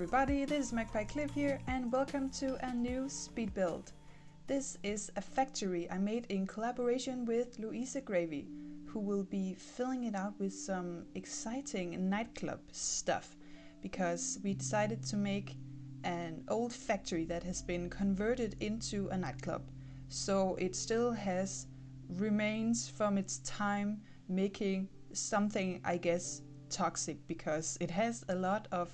everybody, this is MagpieCliff here and welcome to a new speed build. This is a factory I made in collaboration with Louise Gravy, who will be filling it out with some exciting nightclub stuff, because we decided to make an old factory that has been converted into a nightclub. So it still has remains from its time making something, I guess, toxic, because it has a lot of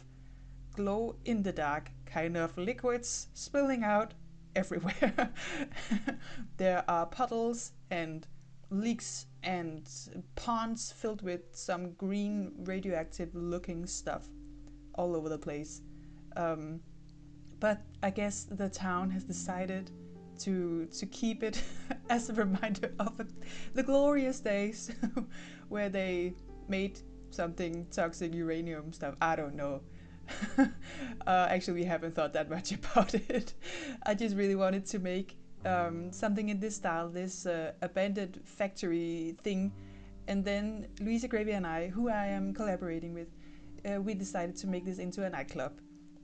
glow in the dark kind of liquids spilling out everywhere. There are puddles and leaks and ponds filled with some green radioactive looking stuff all over the place. But I guess the town has decided to keep it as a reminder of the glorious days where they made something toxic uranium stuff. I don't know. Actually, we haven't thought that much about it. I just really wanted to make something in this style, this abandoned factory thing. And then Louise Gravy and I, who I am collaborating with, we decided to make this into a nightclub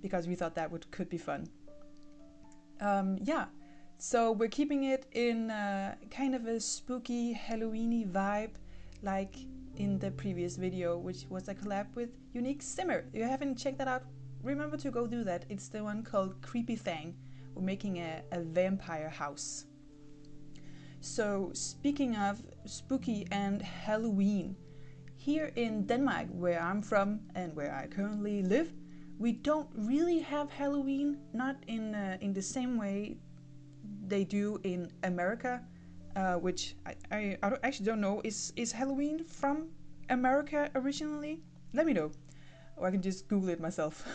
because we thought that could be fun. Yeah, so we're keeping it in kind of a spooky Halloween-y vibe, like in the previous video, which was a collab with Unique Simmer. If you haven't checked that out, remember to go do that. It's the one called Creepy Fang. We're making a vampire house. So speaking of spooky and Halloween, here in Denmark, where I'm from and where I currently live, we don't really have Halloween, not in the same way they do in America. Which I actually don't know. Is Halloween from America originally? Let me know, or I can just Google it myself.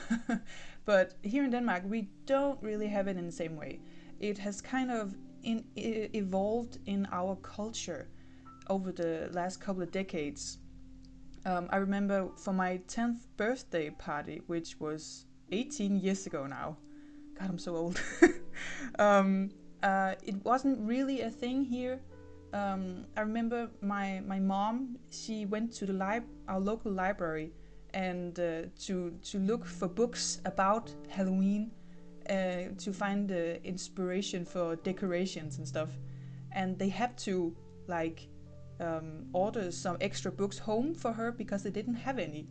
But here in Denmark, we don't really have it in the same way. It has kind of evolved in our culture over the last couple of decades. I remember for my 10th birthday party, which was 18 years ago now. God, I'm so old. It wasn't really a thing here. I remember my mom, she went to our local library and to look for books about Halloween, to find inspiration for decorations and stuff. And they had to order some extra books home for her because they didn't have any.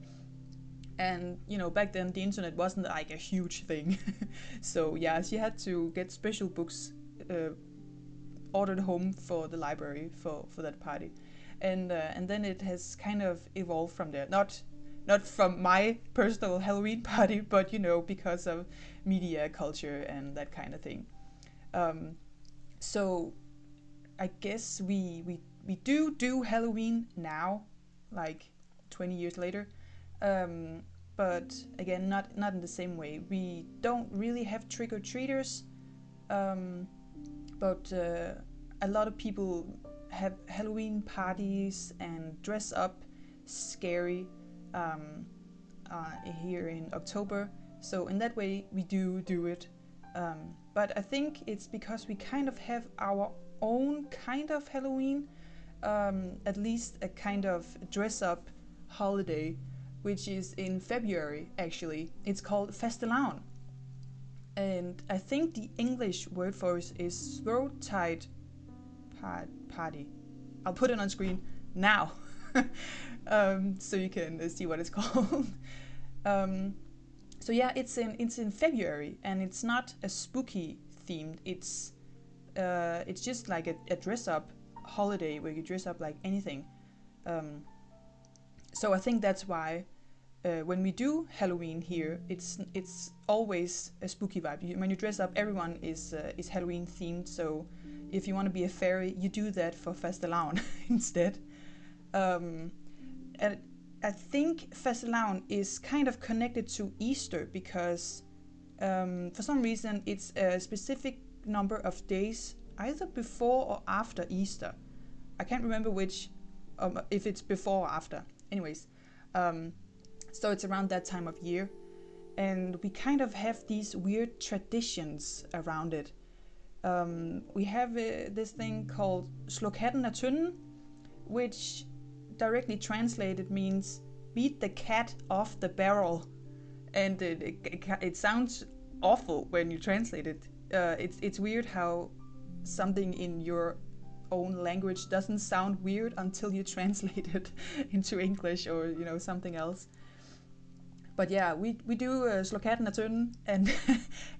And you know, back then the internet wasn't like a huge thing. So yeah, she had to get special books ordered home for the library for that party, and then it has kind of evolved from there. Not from my personal Halloween party, but you know, because of media culture and that kind of thing. So I guess we do Halloween now, like 20 years later. But again, not in the same way. We don't really have trick-or-treaters, but a lot of people have Halloween parties and dress up scary here in October. So in that way, we do it. But I think it's because we kind of have our own kind of Halloween, at least a kind of dress-up holiday, which is in February, actually. It's called Fastelavn. And I think the English word for it is Throw-Tide Party. I'll put it on screen now, so you can see what it's called. So yeah, it's in February, and it's not a spooky themed. It's just like a dress-up holiday where you dress up like anything. So I think that's why when we do Halloween here, it's always a spooky vibe. When you dress up, everyone is Halloween themed. So if you want to be a fairy, you do that for Fastelavn instead. And I think Fastelavn is kind of connected to Easter because for some reason it's a specific number of days, either before or after Easter. I can't remember which, if it's before or after. Anyways. So it's around that time of year, and we kind of have these weird traditions around it. We have this thing called Slå katten af tynden, which directly translated means beat the cat off the barrel. and it sounds awful when you translate it. It's weird how something in your own language doesn't sound weird until you translate it into English or something else. But yeah, we do slå katten af tønden, and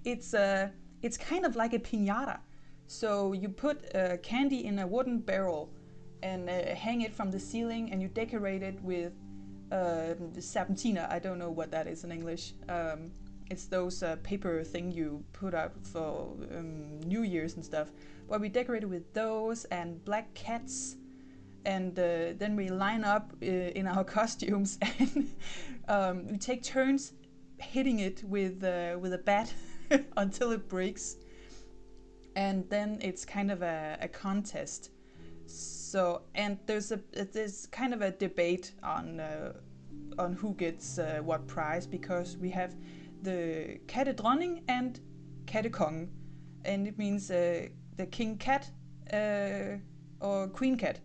it's kind of like a piñata. So you put candy in a wooden barrel and hang it from the ceiling, and you decorate it with serpentina. I don't know what that is in English. It's those paper thing you put out for New Year's and stuff. But we decorated with those and black cats, and then we line up in our costumes, and we take turns hitting it with a bat until it breaks, and then it's kind of a contest. So, and there's kind of a debate on who gets what prize, because we have the kattedronning and kattekonge, and it means the king cat or queen cat.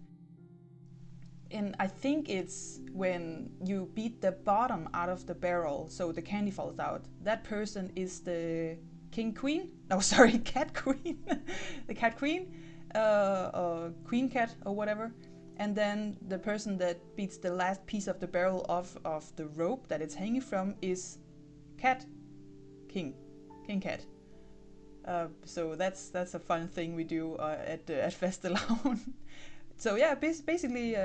And I think it's when you beat the bottom out of the barrel so the candy falls out. That person is the king queen. No, sorry, cat queen. The cat queen, or queen cat or whatever. And then the person that beats the last piece of the barrel off of the rope that it's hanging from is cat king cat. So that's a fun thing we do at Fastelavn. So yeah, basically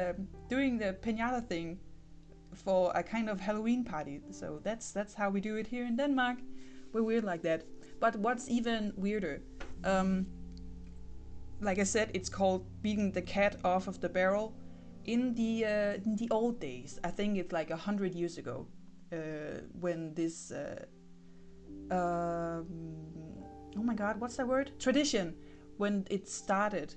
doing the piñata thing for a kind of Halloween party. So that's how we do it here in Denmark. We're weird like that. But what's even weirder, like I said, it's called beating the cat off of the barrel. In the old days, I think it's like 100 years ago, when this oh my god, what's that word? Tradition, when it started.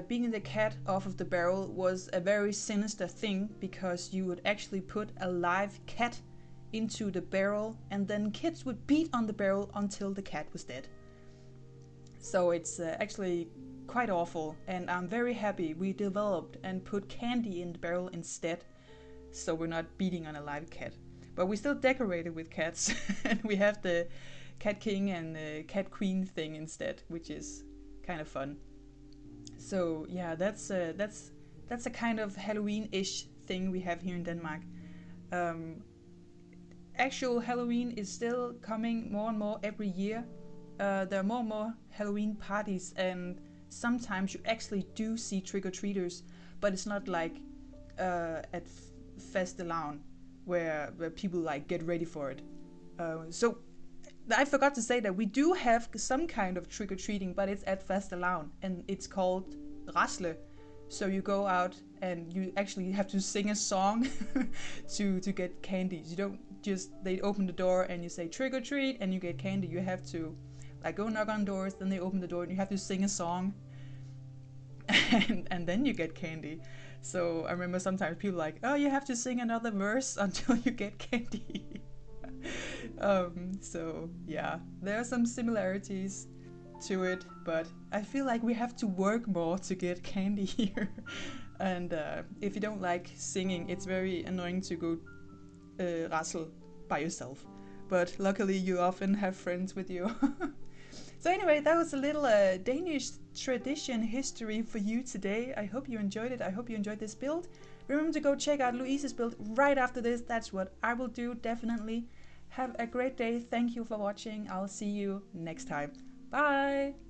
Beating the cat off of the barrel was a very sinister thing, because you would actually put a live cat into the barrel, and then kids would beat on the barrel until the cat was dead. So it's actually quite awful, and I'm very happy we developed and put candy in the barrel instead, so we're not beating on a live cat. But we still decorate it with cats, and we have the cat king and the cat queen thing instead, which is kind of fun. So yeah, that's a kind of Halloween-ish thing we have here in Denmark. Actual Halloween is still coming more and more every year. There are more and more Halloween parties, and sometimes you actually do see trick-or-treaters, but it's not like at Fastelavn where people like get ready for it. So I forgot to say that we do have some kind of trick-or-treating, but it's at Fastelavn, and it's called Rasle. So you go out and you actually have to sing a song to get candies. You don't just, they open the door and you say trick or treat and you get candy. You have to like go knock on doors, then they open the door and you have to sing a song, and then you get candy. So I remember sometimes people like, oh, you have to sing another verse until you get candy. So yeah, there are some similarities to it, but I feel like we have to work more to get candy here. And if you don't like singing, it's very annoying to go rasle by yourself. But luckily you often have friends with you. So anyway, that was a little Danish tradition history for you today. I hope you enjoyed it. I hope you enjoyed this build. Remember to go check out Louise's build right after this. That's what I will do, definitely. Have a great day. Thank you for watching. I'll see you next time. Bye!